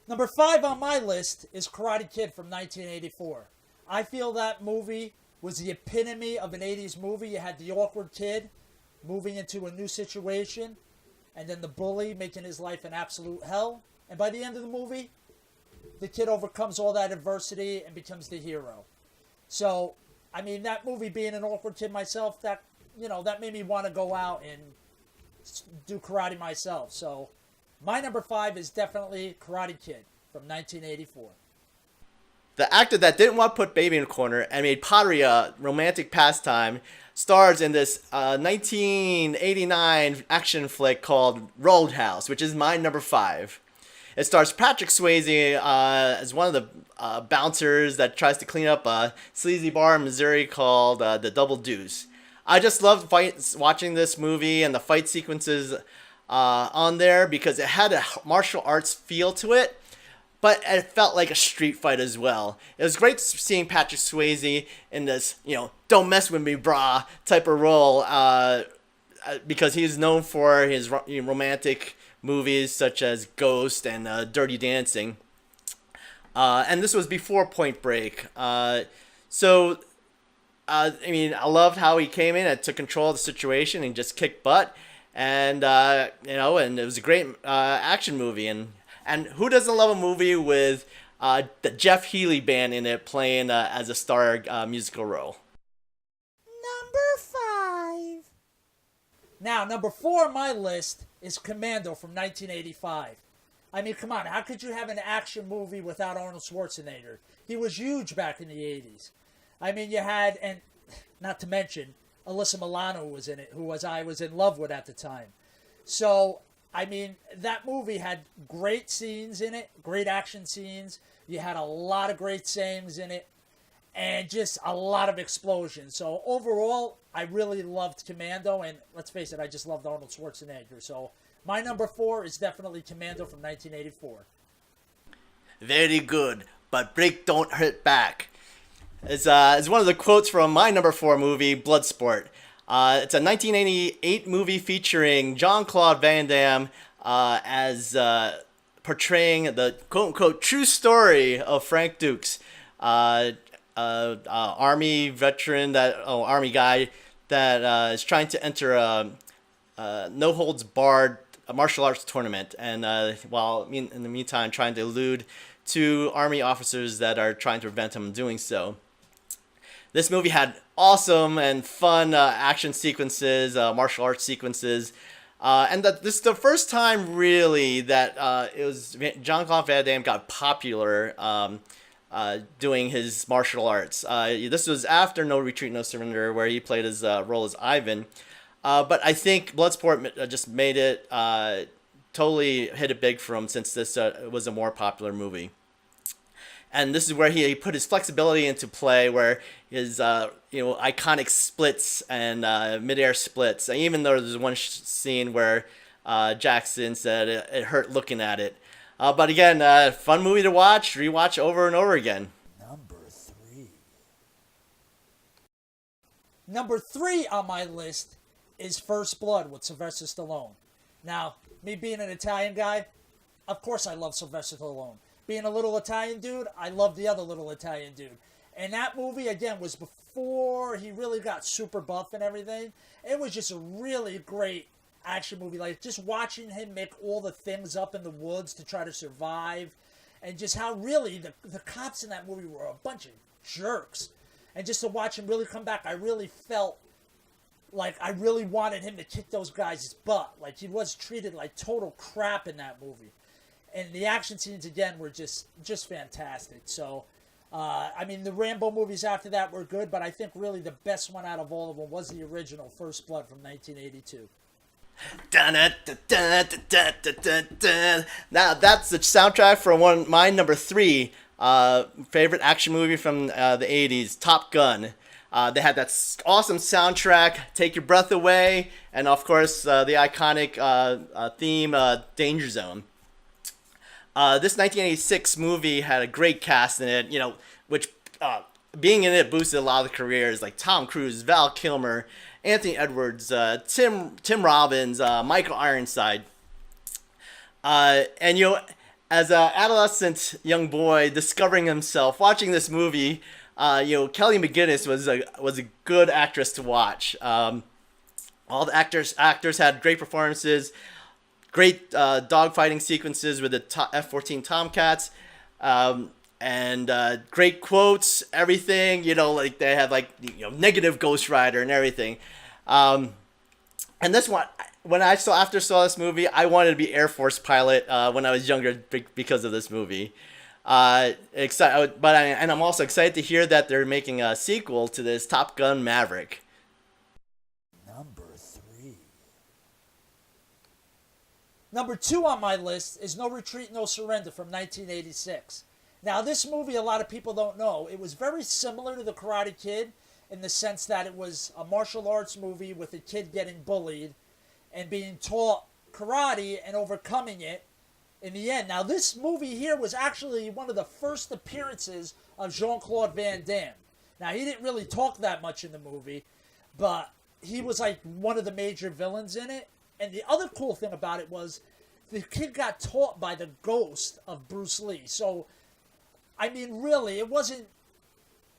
Number 5 on my list is Karate Kid from 1984. I feel that movie was the epitome of an 80s movie. You had the awkward kid moving into a new situation, and then the bully making his life an absolute hell. And by the end of the movie, the kid overcomes all that adversity and becomes the hero. So, I mean, that movie, being an awkward kid myself, that made me want to go out and do karate myself. So, my number 5 is definitely Karate Kid from 1984. The actor that didn't want to put baby in a corner and made pottery a romantic pastime stars in this 1989 action flick called Roadhouse, which is my number 5. It stars Patrick Swayze as one of the bouncers that tries to clean up a sleazy bar in Missouri called the Double Deuce. I just loved watching this movie and the fight sequences on there because it had a martial arts feel to it, but it felt like a street fight as well. It was great seeing Patrick Swayze in this, don't mess with me, brah, type of role, because he's known for his romantic movies such as Ghost and Dirty Dancing. And this was before Point Break. I loved how he came in and took control of the situation and just kicked butt. And, and it was a great action movie. And who doesn't love a movie with the Jeff Healey band in it playing as a star musical role? Number 5. Now, number 4 on my list is Commando from 1985. I mean, come on, how could you have an action movie without Arnold Schwarzenegger? He was huge back in the 80s. I mean, you had, and not to mention, Alyssa Milano was in it, who I was in love with at the time. So, I mean, that movie had great scenes in it, great action scenes. You had a lot of great sayings in it, and just a lot of explosions. So, overall, I really loved Commando, and let's face it, I just loved Arnold Schwarzenegger. So, my number 4 is definitely Commando from 1984. Very good, but break don't hurt back. It's one of the quotes from my number 4 movie, Bloodsport. It's a 1988 movie featuring Jean-Claude Van Damme as portraying the quote-unquote true story of Frank Dukes, Army veteran, Army guy that is trying to enter a no-holds-barred martial arts tournament, and while in the meantime trying to elude 2 Army officers that are trying to prevent him from doing so. This movie had awesome and fun action sequences, martial arts sequences, and this is the first time really that it was Jean-Claude Van Damme got popular doing his martial arts. This was after No Retreat, No Surrender, where he played his role as Ivan. But I think Bloodsport just made it totally hit it big for him since this was a more popular movie. And this is where he put his flexibility into play, where his iconic splits and midair splits. Even though there's one scene where Jackson said it hurt looking at it. But again, fun movie to rewatch over and over again. Number 3 on my list is First Blood with Sylvester Stallone. Now, me being an Italian guy, of course I love Sylvester Stallone. Being a little Italian dude, I love the other little Italian dude. And that movie, again, was before he really got super buff and everything. It was just a really great action movie. Like, just watching him make all the things up in the woods to try to survive. And just how really the cops in that movie were a bunch of jerks. And just to watch him really come back, I really felt like I really wanted him to kick those guys' butt. Like, he was treated like total crap in that movie. And the action scenes, again, were just fantastic. So, the Rambo movies after that were good, but I think really the best one out of all of them was the original First Blood from 1982. Now, that's the soundtrack for my number 3 favorite action movie from the 80s, Top Gun. They had that awesome soundtrack, Take Your Breath Away, and of course the iconic theme, Danger Zone. This 1986 movie had a great cast in it, which being in it boosted a lot of the careers, like Tom Cruise, Val Kilmer, Anthony Edwards, Tim Robbins, Michael Ironside. as an adolescent young boy discovering himself, watching this movie, Kelly McGinnis was a good actress to watch. All the actors had great performances, great dogfighting sequences with the F-14 Tomcats, and great quotes, everything. Like they had negative Ghost Rider and everything. And this one, when after saw this movie, I wanted to be Air Force pilot when I was younger because of this movie. And I'm also excited to hear that they're making a sequel to this, Top Gun Maverick. Number 3. Number 2 on my list is No Retreat, No Surrender from 1986. Now, this movie, a lot of people don't know, it was very similar to The Karate Kid in the sense that it was a martial arts movie with a kid getting bullied and being taught karate and overcoming it in the end. Now, this movie here was actually one of the first appearances of Jean-Claude Van Damme. Now, he didn't really talk that much in the movie, but he was like one of the major villains in it. And the other cool thing about it was the kid got taught by the ghost of Bruce Lee. So, I mean, really, it wasn't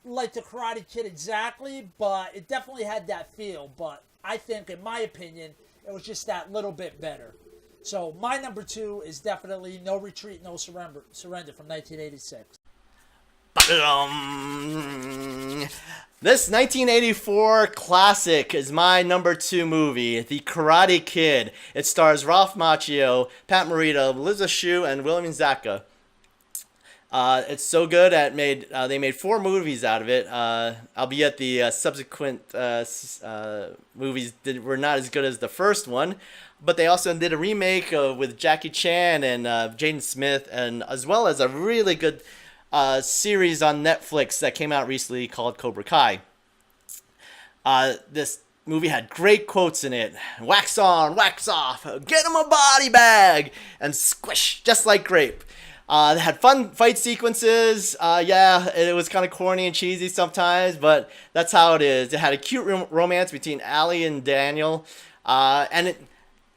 like the Karate Kid exactly, but it definitely had that feel. But I think, in my opinion, it was just that little bit better. So my number 2 is definitely No Retreat, No Surrender from 1986. This 1984 classic is my number 2 movie, The Karate Kid. It stars Ralph Macchio, Pat Morita, Melissa Shue, and William Zabka. It's so good that they made 4 movies out of it, albeit the subsequent movies were not as good as the first one. But they also did a remake with Jackie Chan and Jaden Smith, and as well as a really good series on Netflix that came out recently called Cobra Kai. This movie had great quotes in it. Wax on, wax off, get him a body bag, and squish, just like grape. They had fun fight sequences. It was kind of corny and cheesy sometimes, but that's how it is. It had a cute romance between Allie and Daniel, and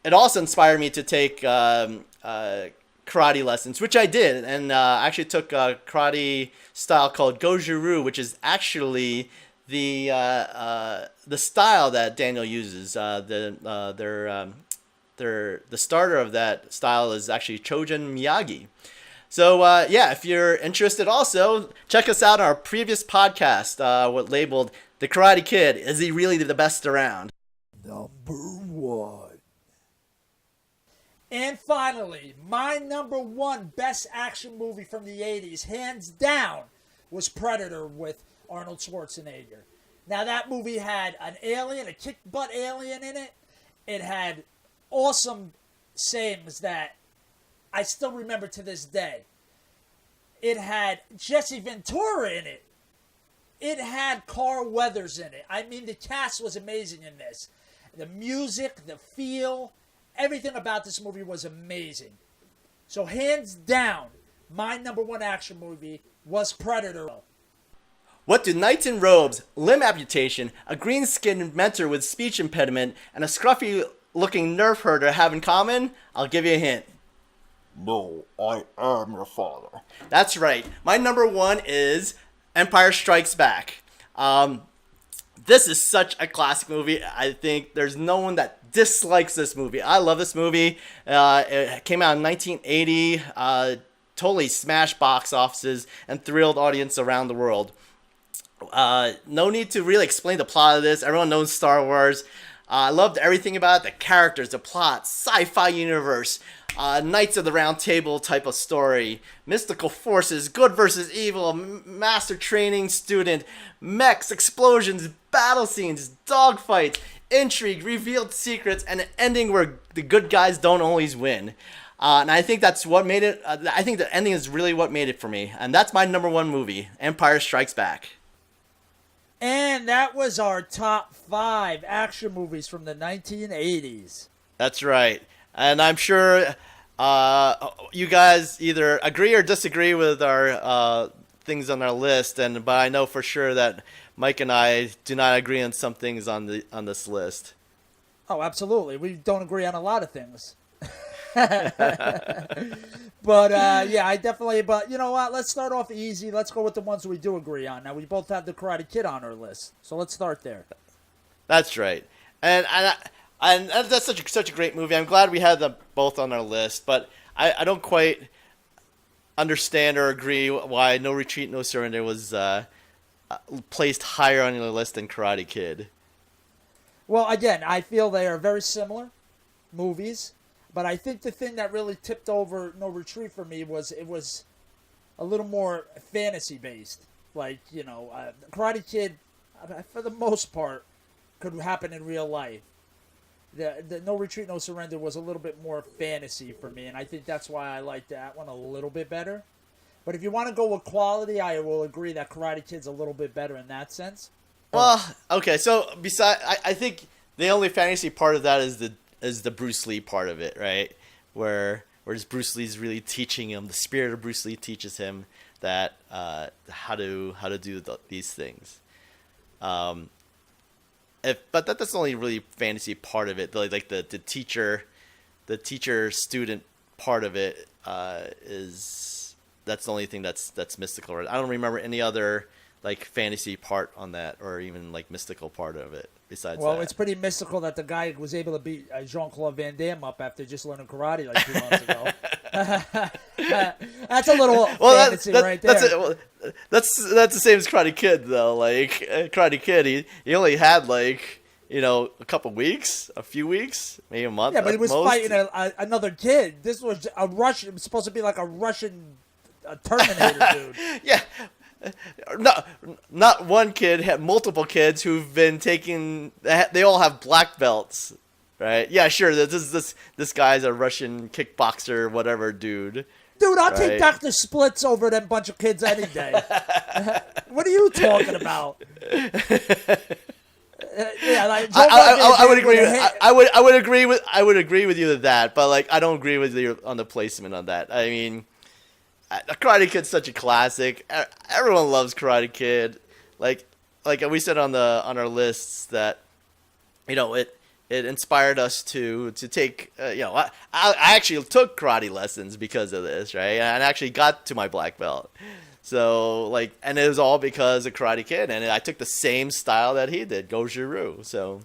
it also inspired me to take karate lessons, which I did, and I actually took a karate style called Goju-Ryu, which is actually the style that Daniel uses. The starter of that style is actually Chojun Miyagi. So, if you're interested also, check us out on our previous podcast, labeled The Karate Kid, Is He Really the Best Around? Number 1. And finally, my number 1 best action movie from the 80s, hands down, was Predator with Arnold Schwarzenegger. Now, that movie had an alien, a kick-butt alien in it. It had awesome sayings that I still remember to this day. It had Jesse Ventura in it. It had Carl Weathers in it. I mean, the cast was amazing in this. The music, the feel, everything about this movie was amazing. So hands down, my number 1 action movie was Predator. What do knights in robes, limb amputation, a green-skinned mentor with speech impediment, and a scruffy-looking nerf herder have in common? I'll give you a hint. No, I am your father. That's right. My number 1 is Empire Strikes Back. This is such a classic movie. I think there's no one that dislikes this movie. I love this movie. It came out in 1980. Totally smashed box offices and thrilled audience around the world. No need to really explain the plot of this. Everyone knows Star Wars. I loved everything about it. The characters, the plot, sci-fi universe, Knights of the Round Table type of story, mystical forces, good versus evil, master training student, mechs, explosions, battle scenes, dogfights, intrigue, revealed secrets, and an ending where the good guys don't always win. And I think that's what made it. I think the ending is really what made it for me. And that's my number 1 movie, Empire Strikes Back. And that was our top 5 action movies from the 1980s. That's right. And I'm sure you guys either agree or disagree with our things on our list. But I know for sure that Mike and I do not agree on some things on this list. Oh, absolutely. We don't agree on a lot of things. But yeah, I definitely. But you know what? Let's start off easy. Let's go with the ones we do agree on. Now we both have the Karate Kid on our list, so let's start there. That's right. And that's such a great movie. I'm glad we had them both on our list, but I don't quite understand or agree why No Retreat, No Surrender was placed higher on your list than Karate Kid. Well, again, I feel they are very similar movies, but I think the thing that really tipped over No Retreat for me was it was a little more fantasy based. Like, Karate Kid, for the most part, could happen in real life. The No Retreat, No Surrender was a little bit more fantasy for me, and I think that's why I like that one a little bit better. But if you want to go with quality, I will agree that Karate Kid's a little bit better in that sense. Well, okay, so I think the only fantasy part of that is the Bruce Lee part of it, right? Where Bruce Lee's really teaching him, the spirit of Bruce Lee teaches him that how to do these things. But that's only really fantasy part of it. Like the teacher student part of it that's the only thing that's mystical. I don't remember any other like fantasy part on that, or even like mystical part of it besides that. Well, it's pretty mystical that the guy was able to beat Jean-Claude Van Damme up after just learning karate like 2 months ago. That's a little fantasy right there. That's the same as Karate Kid though. Like Karate Kid, he only had like a couple weeks, a few weeks, maybe a month. Yeah, but he was fighting another kid. This was a Russian. It was supposed to be like a Russian Terminator dude. Yeah. Not one kid, had multiple kids who've been taking. They all have black belts, right? Yeah, sure. This guy's a Russian kickboxer, whatever, dude. Dude, I'll take Dr. Splits over them bunch of kids any day. What are you talking about? Yeah, like I would agree. I would agree with you with that, but like I don't agree with you on the placement on that. I mean, Karate Kid's such a classic. Everyone loves Karate Kid. Like we said on our lists that it inspired us to take I actually took karate lessons because of this, right? And I actually got to my black belt. So and it was all because of Karate Kid, and I took the same style that he did, Goju-Ryu. So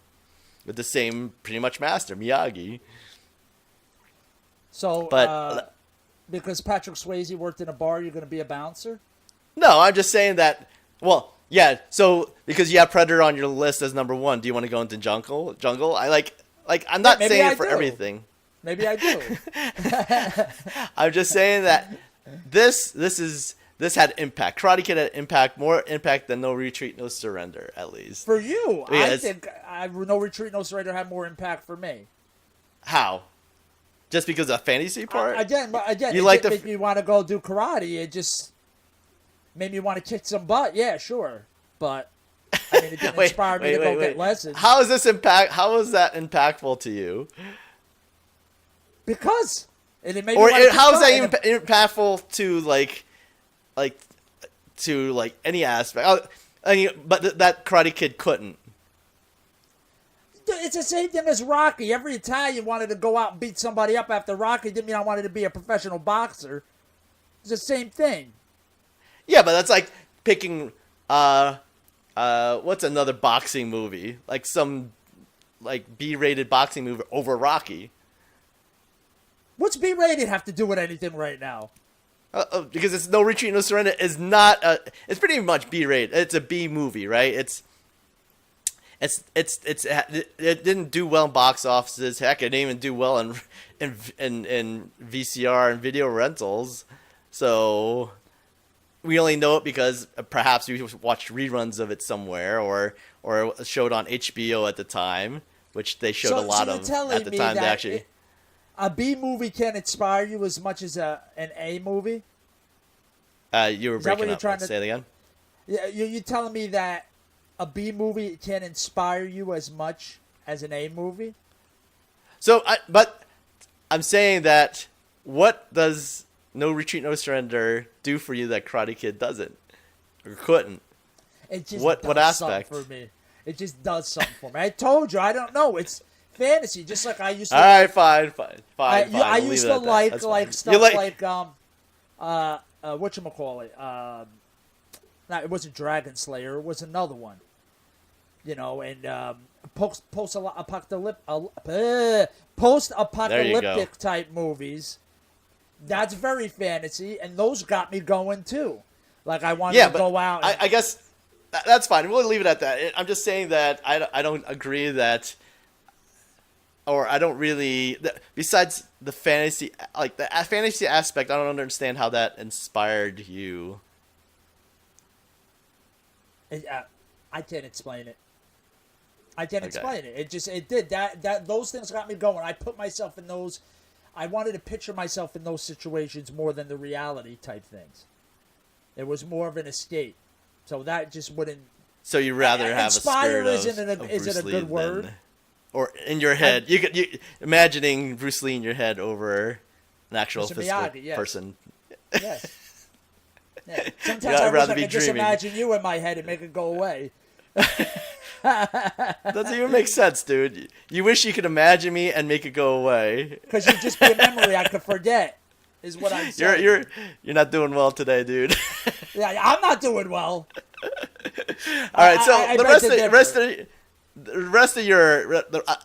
with the same pretty much master, Miyagi. So, but because Patrick Swayze worked in a bar, you're going to be a bouncer? No, I'm just saying that. Well, yeah. So because you have Predator on your list as number 1, do you want to go into Jungle? I'm not saying it for everything. Maybe I do. I'm just saying that this had impact. Karate Kid had impact, more impact than No Retreat, No Surrender, at least. For you, I think No Retreat, No Surrender had more impact for me. How? Just because of the fantasy part? Again, you it didn't make me want to go do karate. It just made me want to kick some butt. Yeah, sure. But, I mean, it didn't inspire me to go get lessons. How is that impactful to you? Because it made me how is that impactful to any aspect? But that Karate Kid couldn't. It's the same thing as Rocky. Every Italian wanted to go out and beat somebody up after Rocky. Didn't mean I wanted to be a professional boxer. It's the same thing. Yeah, but that's like picking what's another boxing movie? Like some B-rated boxing movie over Rocky. What's B-rated have to do with anything right now? Because it's No Retreat, No Surrender is not it's pretty much B-rated. It's a B movie, right? It didn't do well in box offices. Heck, it didn't even do well in VCR and video rentals. So we only know it because perhaps we watched reruns of it somewhere, or showed on HBO at the time, which they showed a lot of at the time. They actually a B movie can inspire you as much as an A movie. You were breaking up. Say it again. Yeah, you're telling me that a B movie can inspire you as much as an A movie? So, but I'm saying that what does No Retreat, No Surrender do for you that Karate Kid doesn't or couldn't? It just what does aspect something for me? It just does something for me. I told you, I don't know. It's fantasy, just like I used to. All right, fine. I We'll used leave it to at that. That's fine. stuff You like whatchamacallit? No, it wasn't Dragon Slayer. It was another one. You know, and post-apocalyptic type movies. That's very fantasy, and those got me going too. Like I wanted to go out. I guess that's fine. We'll leave it at that. I'm just saying that I don't agree that, or I don't really. Besides the fantasy, like the fantasy aspect, I don't understand how that inspired you. I can't explain it. I can't explain it. It did that. Those things got me going. I put myself in those. I wanted to picture myself in those situations more than the reality type things. It was more of an escape. So that just wouldn't. So you rather have a spirit of is Bruce it a Lee good word? than, or in your head, you imagining Bruce Lee in your head over an actual Mr. physical Miyagi, yes. person. Yes. Yeah. Sometimes I'd I wish rather I be could just dreaming. imagine you in my head and make it go away. Doesn't even make sense, dude. You wish you could imagine me and make it go away. Because you'd just be a memory I could forget, is what I'm saying. You're not doing well today, dude. Yeah, I'm not doing well. All right, so I the beg to differ.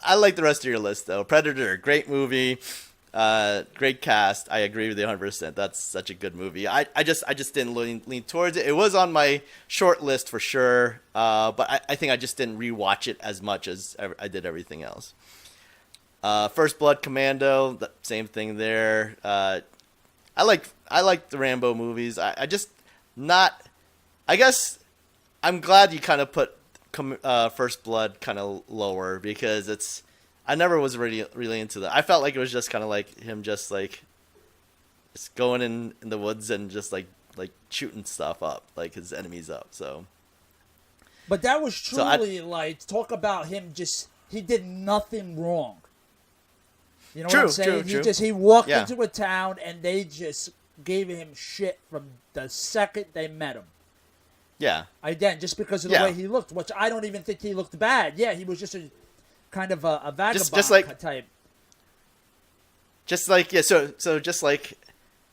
I like the rest of your list though. Predator, great movie, great cast. I agree with you 100%. That's such a good movie. I just didn't lean towards it. It was on my short list for sure, but I think I just didn't rewatch it as much as I did everything else. First Blood, Commando, the same thing there. I like the Rambo movies. I guess I'm glad you kind of put First Blood kind of lower because I never was really into that. I felt like it was just kind of like him just going in the woods and just like shooting stuff up, like his enemies up. So, but that was truly like talk about him. He did nothing wrong. You know what I'm saying? True. He walked into a town and they just gave him shit from the second they met him. Yeah. Again, just because of the way he looked, which I don't even think he looked bad. Yeah, he was just a kind of a vagabond type. Just like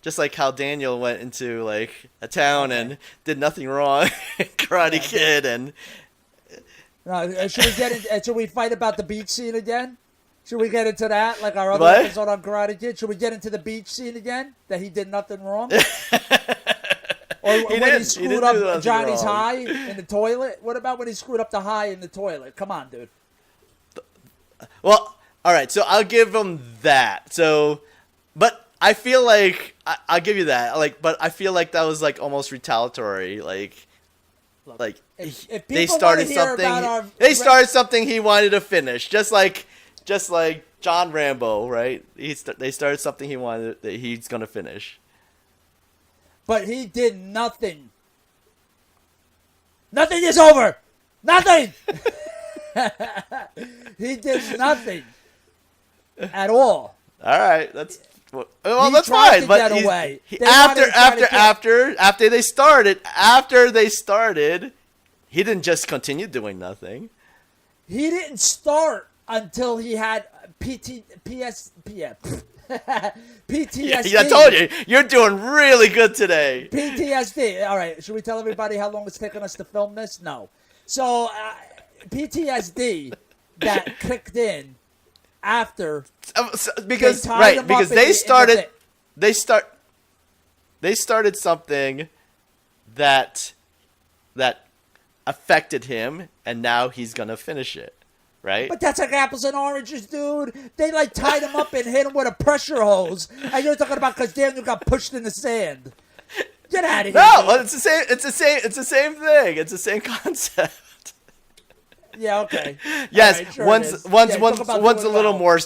just like how Daniel went into like a town and did nothing wrong, Karate Kid, and. Should we fight about the beach scene again? Should we get into that, like our other What? episode on Karate Kid? Should we get into the beach scene again? That he did nothing wrong? Or when he screwed up Johnny's high in the toilet? What about when he screwed up the high in the toilet? Come on, dude. Well, all right, so I'll give him that. So, but I feel like I'll give you that. But I feel like that was like almost retaliatory. If they people started wanna hear something. about our- They started something he wanted to finish, just like John Rambo, right? They started something he wanted that he's gonna finish. But he did nothing. Nothing is over. Nothing. He did nothing at all. All right, that's He that's tried fine. to But get away. They after wanted to try after they started, he didn't just continue doing nothing. He didn't start until he had PTSD. I told you, you're doing really good today. PTSD. All right, should we tell everybody how long it's taken us to film this? No. So, PTSD that kicked in after Because they tied him because up they started something that affected him, and now he's gonna finish it, right? But that's like apples and oranges, dude. They tied him up and hit him with a pressure hose, and you're talking about because Daniel got pushed in the sand. Get out of here! No, dude. well, it's the same. It's the same thing. It's the same concept. Yeah. Okay. Yes, right, sure one's one's a little more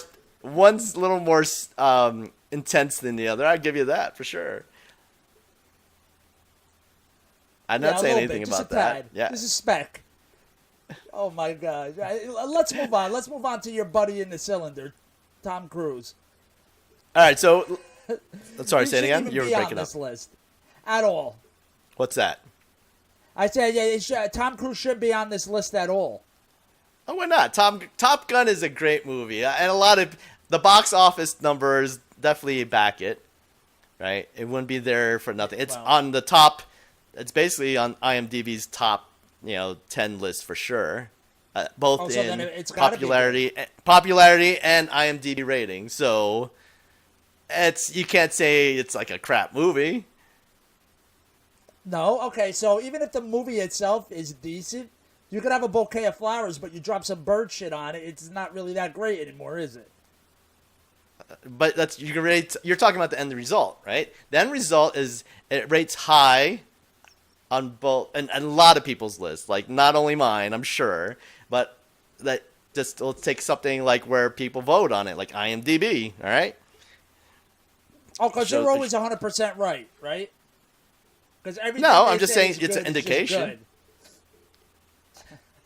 intense than the other. I'd give you that for sure. I'm not saying anything about that. Yeah. This is spec. Oh my God! Let's move on. Let's move on to your buddy in the cylinder, Tom Cruise. All right. So, sorry. He Say it again. shouldn't You're even be breaking on up. this list at all. What's that? I said, Tom Cruise shouldn't be on this list at all. Oh, why not? Top Gun is a great movie, and a lot of the box office numbers definitely back it. Right? It wouldn't be there for nothing. It's Well, on the top. It's basically on IMDb's top, 10 list for sure. Both oh, so then in it's got to be good. popularity and IMDb rating. So you can't say it's like a crap movie. No, okay. So even if the movie itself is decent, you could have a bouquet of flowers, but you drop some bird shit on it. It's not really that great anymore, is it? But you're talking about the end result, right? The end result is it rates high on both and a lot of people's lists, like not only mine, I'm sure, but that just let's take something like where people vote on it, like IMDb, all right? Oh, because So- you're always 100% right, right? Because everything No, they I'm just say saying is it's an good, just indication. good.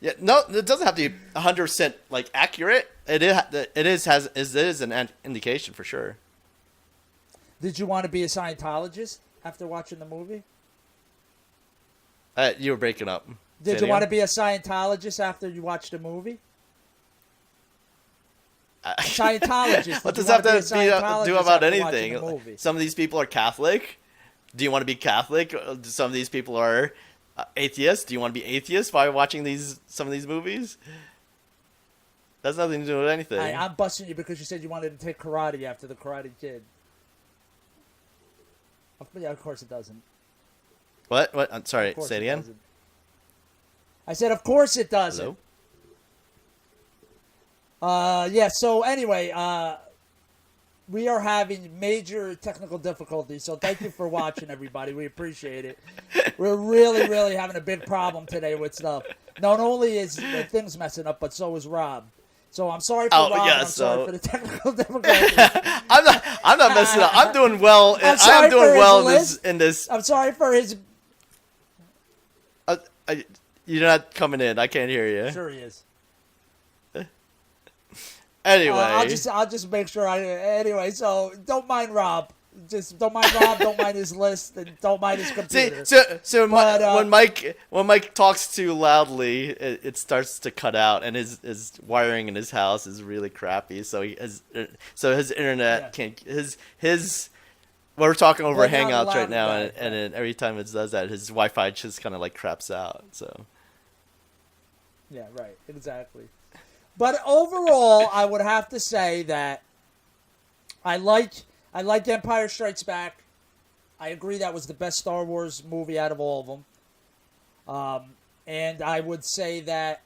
Yeah, no, it doesn't have to be 100% like accurate. It is an indication for sure. Did you want to be a Scientologist after watching the movie? You were breaking up. Did Say you it want to again? be a Scientologist after you watched the movie? Scientologist. What Did does you that wanna have to be a Scientologist do about after watching anything? the movie? Some of these people are Catholic. Do you want to be Catholic? Some of these people are atheists. Do you want to be atheist by watching some of these movies? That's nothing to do with anything. I'm busting you because you said you wanted to take karate after the Karate Kid. Yeah, of course it doesn't. What? I'm sorry. Of course Say it it again. doesn't. I said, of course it doesn't. Hello? Yeah, so anyway, we are having major technical difficulties, so thank you for watching, everybody. We appreciate it. We're really, really having a big problem today with stuff. Not only is the things messing up, but so is Rob. So I'm sorry for Oh, Rob, yeah, and I'm sorry so- for the technical difficulties. I'm not messing up. I'm doing well. I'm sorry I'm doing for his well list. in this. I'm sorry for his... You're not coming in. I can't hear you. Sure he is. Anyway, I'll just make sure anyway, so don't mind Rob. Just don't mind Rob, don't mind his list, and don't mind his see, computer. so But, when Mike talks too loudly, it starts to cut out, and his wiring in his house is really crappy. So his internet Yeah. can't his. We're talking over Well, not Hangouts loud right now, enough, and then every time it does that, his Wi-Fi just kind of like craps out. So Yeah, right, exactly. But overall, I would have to say that I like Empire Strikes Back. I agree that was the best Star Wars movie out of all of them. And I would say that,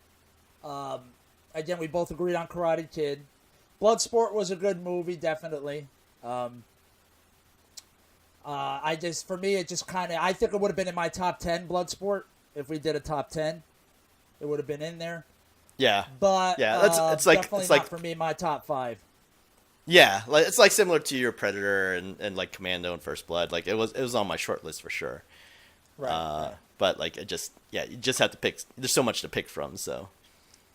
again, we both agreed on Karate Kid. Bloodsport was a good movie, definitely. For me, it just kind of, I think it would have been in my top 10, Bloodsport, if we did a top 10. It would have been in there. yeah, But Yeah, it's like- definitely it's not like- for me, my top 5. yeah, like it's like similar to your Predator and like Commando and First Blood. Like it was on my short list for sure. Right. But like you just have to pick. There's so much to pick from. So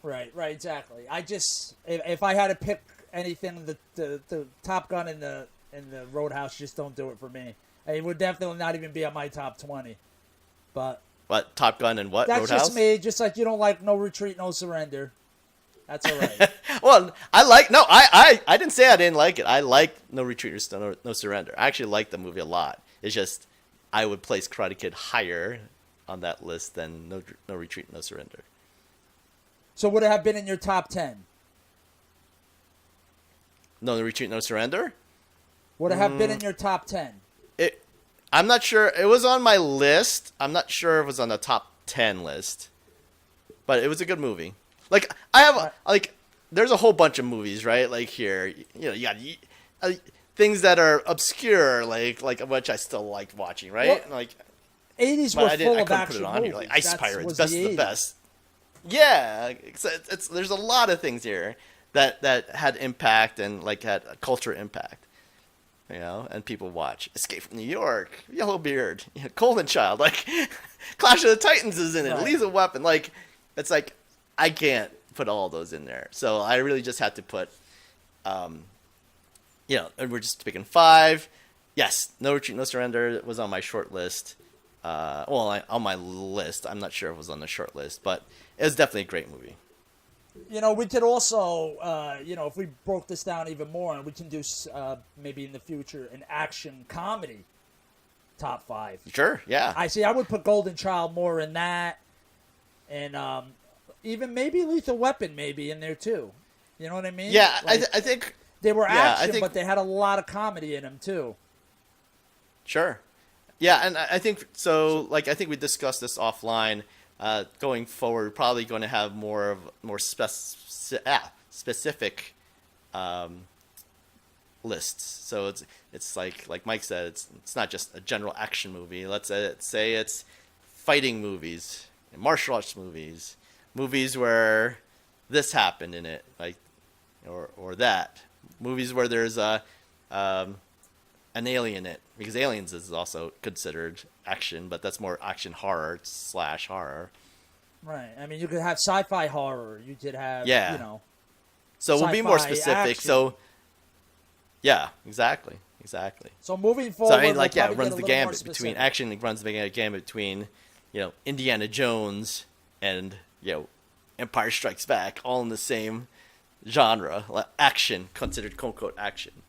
Right, exactly. I just, if I had to pick anything, the Top Gun and the Roadhouse just don't do it for me. It would definitely not even be on my top 20. But what Top Gun and what that's Roadhouse? just me. Just like you don't like No Retreat, No Surrender. That's all right. Well, I didn't say I didn't like it. I like No Retreat or No Surrender. I actually like the movie a lot. It's just I would place Karate Kid higher on that list than No Retreat, No Surrender. So would it have been in your top 10? No Retreat, No Surrender. Would it have been in your top 10? I'm not sure. It was on my list. I'm not sure if it was on the top 10 list, but it was a good movie. Like I have like there's a whole bunch of movies, right? Like here, you got things that are obscure, like which I still like watching, right? Well, like 80s but were I full of couldn't put action it on movies. here. Like Ice That Pirates, was best of the 80s. best. Yeah, there's a lot of things here that had impact and like had a culture impact. And people watch Escape from New York, Yellowbeard, Golden Child, like Clash of the Titans is in it, Right. Lethal Weapon, like it's like I can't put all those in there, so I really just had to put, and we're just picking 5. Yes, No Retreat, No Surrender was on my short list. On my list, I'm not sure if it was on the short list, but it was definitely a great movie. You know, we could also, you know, if we broke this down even more, and we can do maybe in the future an action comedy top 5. Sure, yeah. I would put Golden Child more in that, and even maybe Lethal Weapon maybe in there too. You know what I mean? Yeah, Like, I think they were yeah, action, but they had a lot of comedy in them too. sure. Yeah, and I think so. Like I think we discussed this offline. Going forward, we're probably going to have more specific lists. So it's like Mike said, it's not just a general action movie. Let's say it's fighting movies, martial arts movies, movies where this happened in it, like or that. Movies where there's an alien in it, because Aliens is also considered action, but that's more action horror / horror. Right. I mean, you could have sci-fi horror. You could have, Yeah. you know. So we'll be more Sci-fi specific. action. So yeah, exactly. So moving So forward, I mean, like we'll yeah, it probably runs get the a little more gambit between specific. action. It runs the gambit between Indiana Jones and Empire Strikes Back, all in the same genre, like action, considered quote unquote action.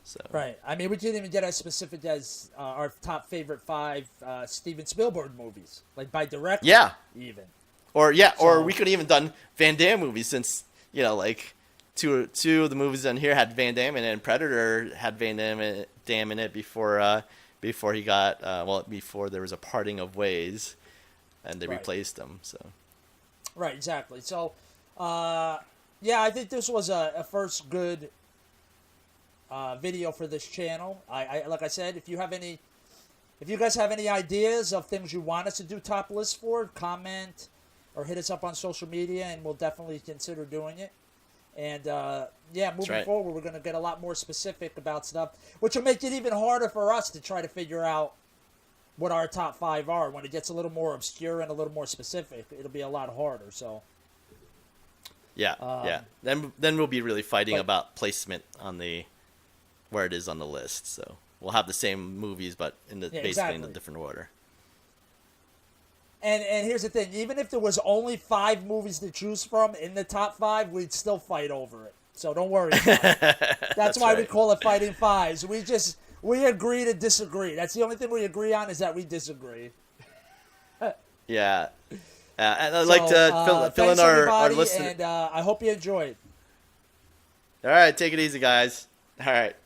So Right. I mean, we didn't even get as specific as our top favorite 5 Steven Spielberg movies, like by director. yeah, Even. or So- we could have even done Van Damme movies, since like two of the movies on here had Van Damme in it, and Predator had Van Damme in it before he got before there was a parting of ways, and they Right. replaced him. So Right. Exactly. So, yeah, I think this was a first good video for this channel. I like I said, if you guys have any ideas of things you want us to do top lists for, comment or hit us up on social media, and we'll definitely consider doing it. And yeah, moving right. forward, we're going to get a lot more specific about stuff, which will make it even harder for us to try to figure out what our top 5 are. When it gets a little more obscure and a little more specific, it'll be a lot harder. So yeah. Then we'll be really fighting but- about placement on where it is on the list. So we'll have the same movies, but basically in exactly. a different order. And here's the thing, even if there was only 5 movies to choose from in the top 5, we'd still fight over it. So don't worry about it. That's why we right. call it Fighting Fives. We agree to disagree. That's the only thing we agree on, is that we disagree. Yeah. And I'd like to fill in thanks, our everybody, listener. and I hope you enjoyed. All right, take it easy, guys. All right.